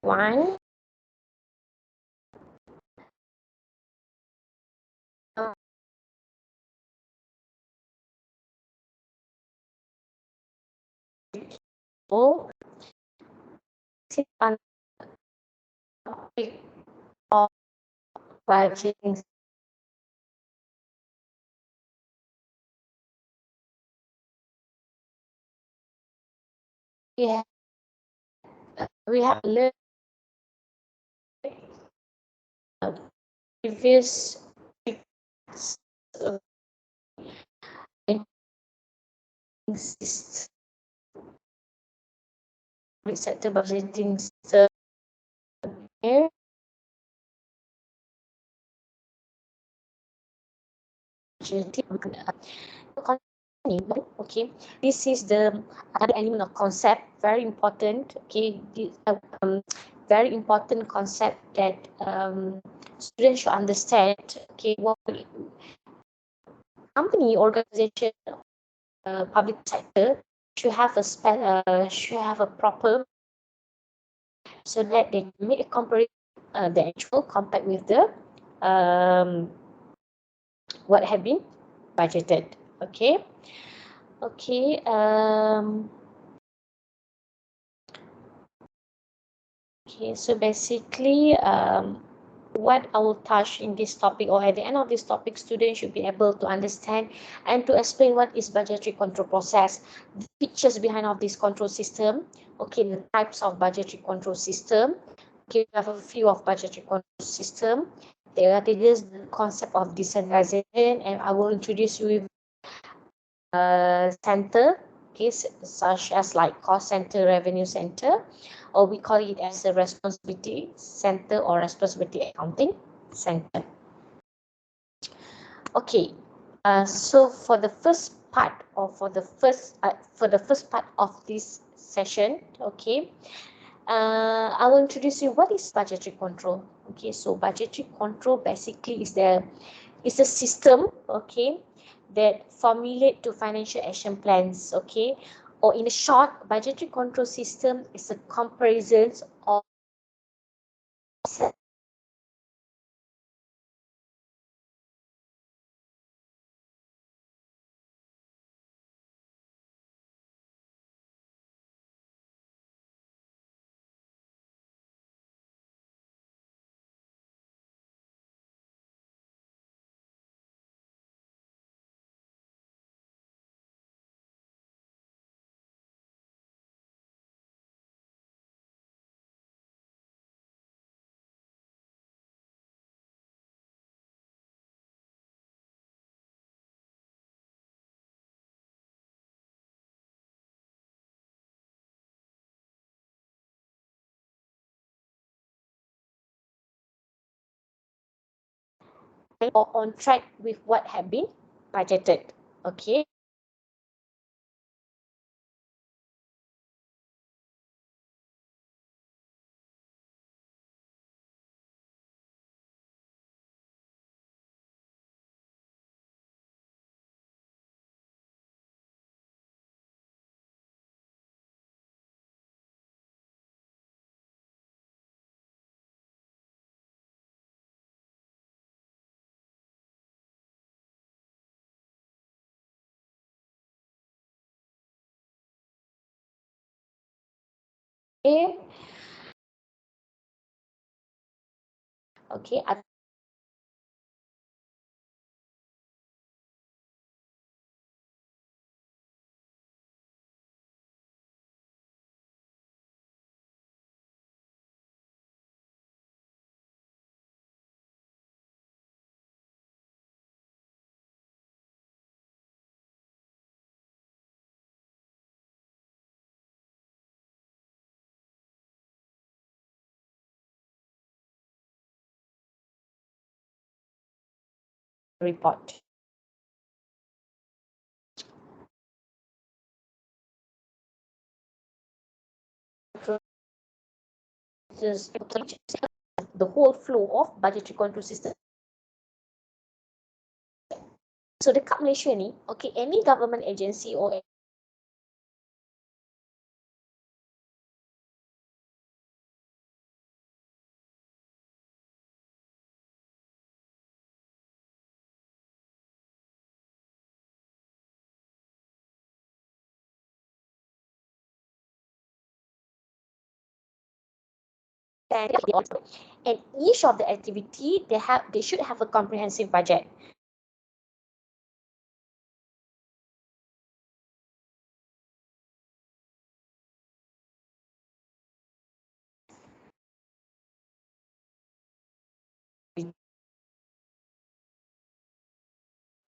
one. Oh, on topic of budgeting. Yeah, we have learned previous uh, sector budgeting system here. Okay, this is the other element of concept, very important. Okay, very important concept that students should understand. Okay, what company, organization, public sector should have a proper, so that they make a comparison, the actual compared with the um, what have been budgeted. Okay. Okay. Okay. So basically, what I will touch in this topic, or at the end of this topic, students should be able to understand and to explain what is budgetary control process, the features behind of this control system. Okay, the types of budgetary control system. Okay, we have a few of budgetary control system. The advantages, the concept of decentralization, and I will introduce you with center, okay, such as like cost center, revenue center, or we call it as a responsibility center or responsibility accounting center. Okay, so for the first part, or for the first part of this session, okay, I will introduce you what is budgetary control. Okay, so budgetary control basically is a system, okay, that formulate to financial action plans, okay, or in a short, budgetary control system is a comparison of or on track with what have been budgeted. Okay. Okay. Okay. Report. The whole flow of budgetary control system. So dekat Malaysia ni, okay, any government agency or and each of the activity they should have a comprehensive budget.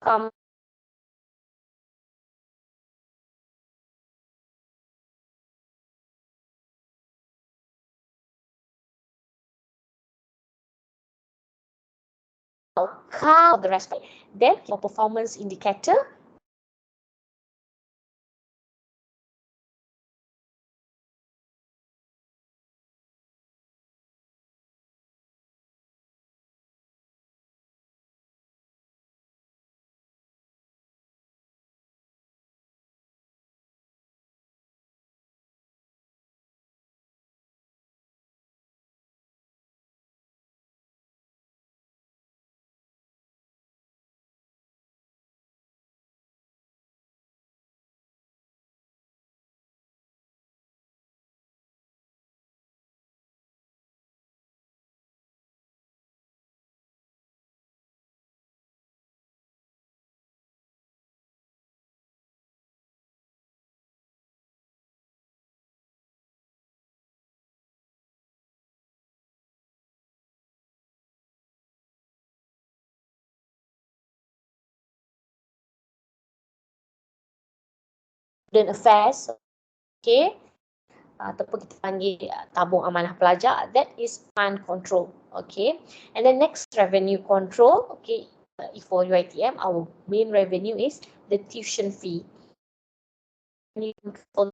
Um, count the respect. Then for performance indicator, student affairs, okay, ataupun kita panggil tabung amanah pelajar, that is fund control, okay. And then next, revenue control, okay. For UiTM, our main revenue is the tuition fee. Control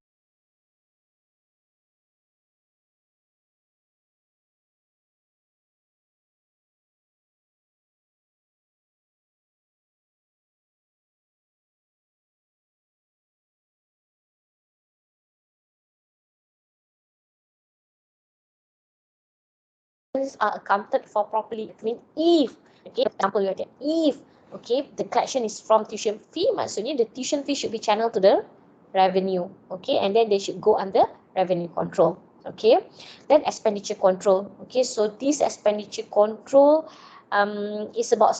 are accounted for properly. I mean, if, okay, example, if, okay, the collection is from tuition fee, maksudnya the tuition fee should be channeled to the revenue, okay, and then they should go under revenue control, okay. Then expenditure control, okay, so this expenditure control is about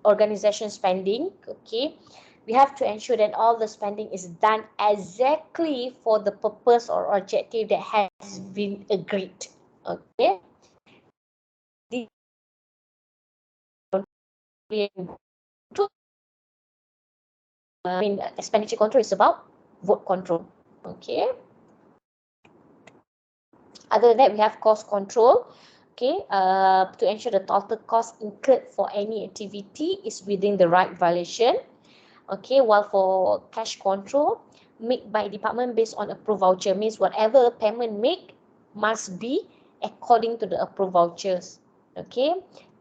organization spending, okay. We have to ensure that all the spending is done exactly for the purpose or objective that has been agreed, okay. Expenditure control is about vote control, okay. Other than that, we have cost control, okay, to ensure the total cost incurred for any activity is within the right valuation, okay. While for cash control, made by department based on approved voucher, means whatever payment made must be according to the approved vouchers, okay.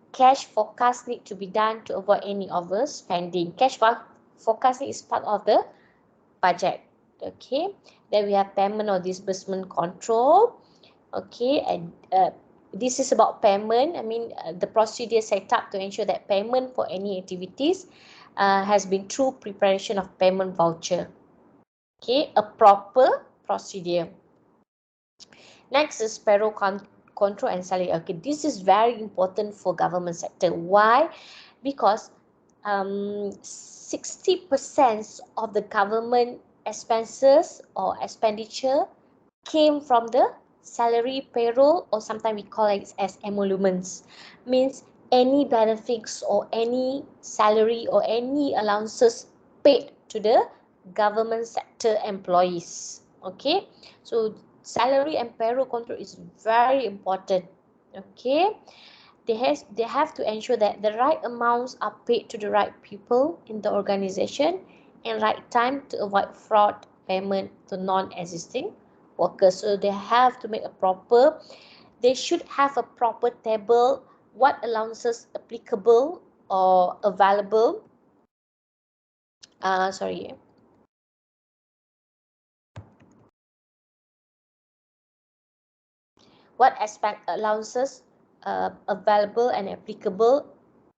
Cash forecast need to be done to avoid any overspending. Cash forecasting is part of the budget, okay. Then we have payment or disbursement control, okay, and this is about payment. I mean, the procedure set up to ensure that payment for any activities has been through preparation of payment voucher, okay, a proper procedure. Next is payroll control and salary. Okay, this is very important for government sector. Why? Because 60% of the government expenses or expenditure came from the salary, payroll, or sometimes we call it as emoluments. Means any benefits or any salary or any allowances paid to the government sector employees. Okay, so salary and payroll control is very important. Okay, they have to ensure that the right amounts are paid to the right people in the organization and right time to avoid fraud payment to non-existing workers. So they have to make a proper, they should have a proper table, what allowances applicable or available. Sorry. What aspect allowances available and applicable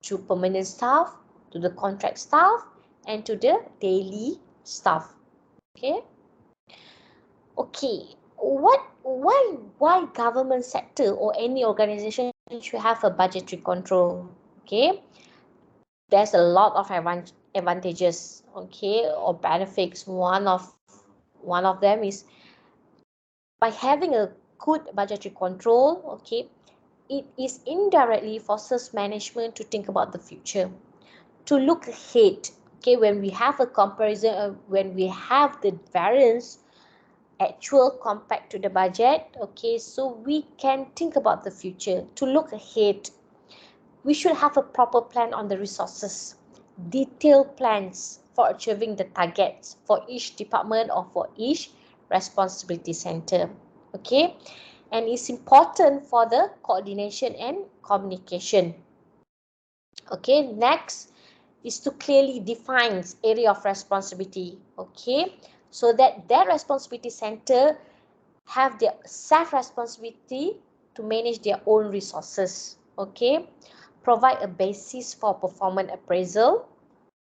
to permanent staff, to the contract staff, and to the daily staff. Okay. Okay. why government sector or any organization should have a budgetary control? Okay, there's a lot of advantages, okay, or benefits. One of them is by having a good budgetary control, okay, it is indirectly forces management to think about the future, to look ahead. Okay, when we have a comparison, when we have the variance actual compared to the budget, okay, so we can think about the future, to look ahead. We should have a proper plan on the resources, detailed plans for achieving the targets for each department or for each responsibility center. Okay, and it's important for the coordination and communication. Okay, next is to clearly define area of responsibility. Okay, so that responsibility center have their self-responsibility to manage their own resources. Okay, provide a basis for performance appraisal.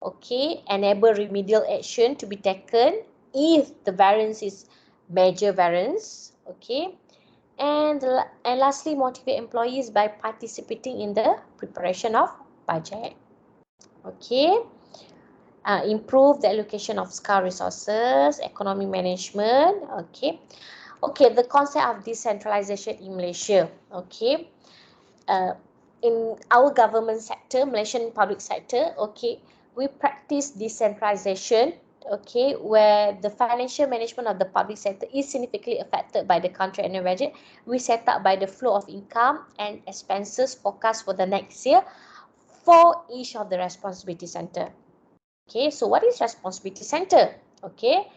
Okay, enable remedial action to be taken if the variance is major variance. Okay, and lastly, motivate employees by participating in the preparation of budget. Okay, improve the allocation of scarce resources, economic management. Okay, the concept of decentralization in Malaysia. Okay, in our government sector, Malaysian public sector, okay, we practice decentralization, okay, where the financial management of the public sector is significantly affected by the country annual budget. We set up by the flow of income and expenses forecast for the next year for each of the responsibility center. Okay, so what is responsibility center? Okay,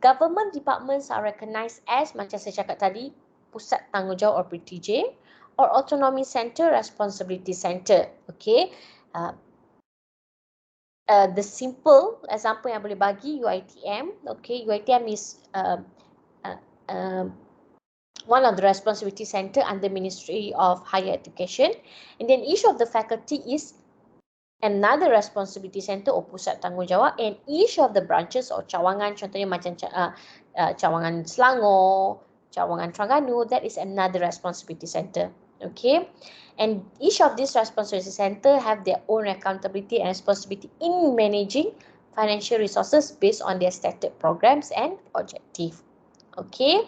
government departments are recognized as, macam saya cakap tadi, pusat tanggungjawab or PTJ, or autonomy center, responsibility center. Okay, the simple example yang boleh bagi UiTM. Okay, UiTM is one of the responsibility center under Ministry of Higher Education, and then each of the faculty is another responsibility center or pusat tanggungjawab, and each of the branches or cawangan, contohnya macam cawangan Selangor, cawangan Terengganu, that is another responsibility center. Okay, and each of these responsibility center have their own accountability and responsibility in managing financial resources based on their stated programs and objective. Okay,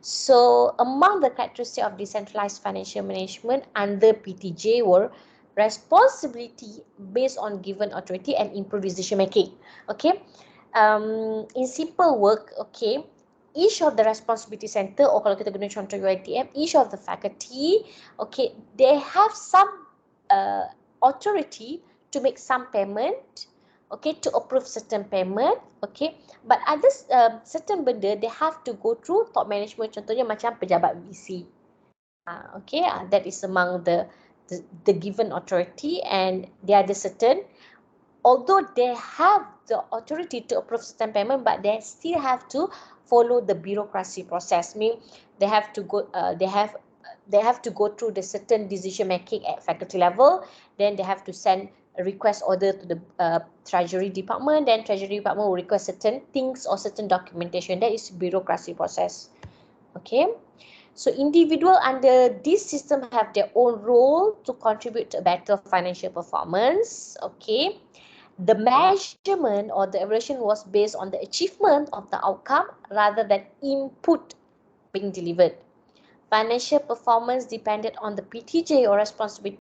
so among the characteristics of decentralized financial management under PTJ were responsibility based on given authority and improved decision making. Okay, in simple work, okay, each of the responsibility center, or kalau kita guna contoh UiTM, each of the faculty, okay, they have some authority to make some payment, okay, to approve certain payment, okay, but others certain benda they have to go through top management, contohnya macam pejabat VC. Okay, that is among the given authority, and they are the certain, although they have the authority to approve certain payment, but they still have to follow the bureaucracy process. Mean they have to go they have to go through the certain decision making at faculty level, then they have to send a request order to the treasury department, then treasury department will request certain things or certain documentation. That is bureaucracy process. Okay, so individual under this system have their own role to contribute to better financial performance. Okay, the measurement or the evaluation was based on the achievement of the outcome rather than input being delivered. Financial performance depended on the PTJ or responsibility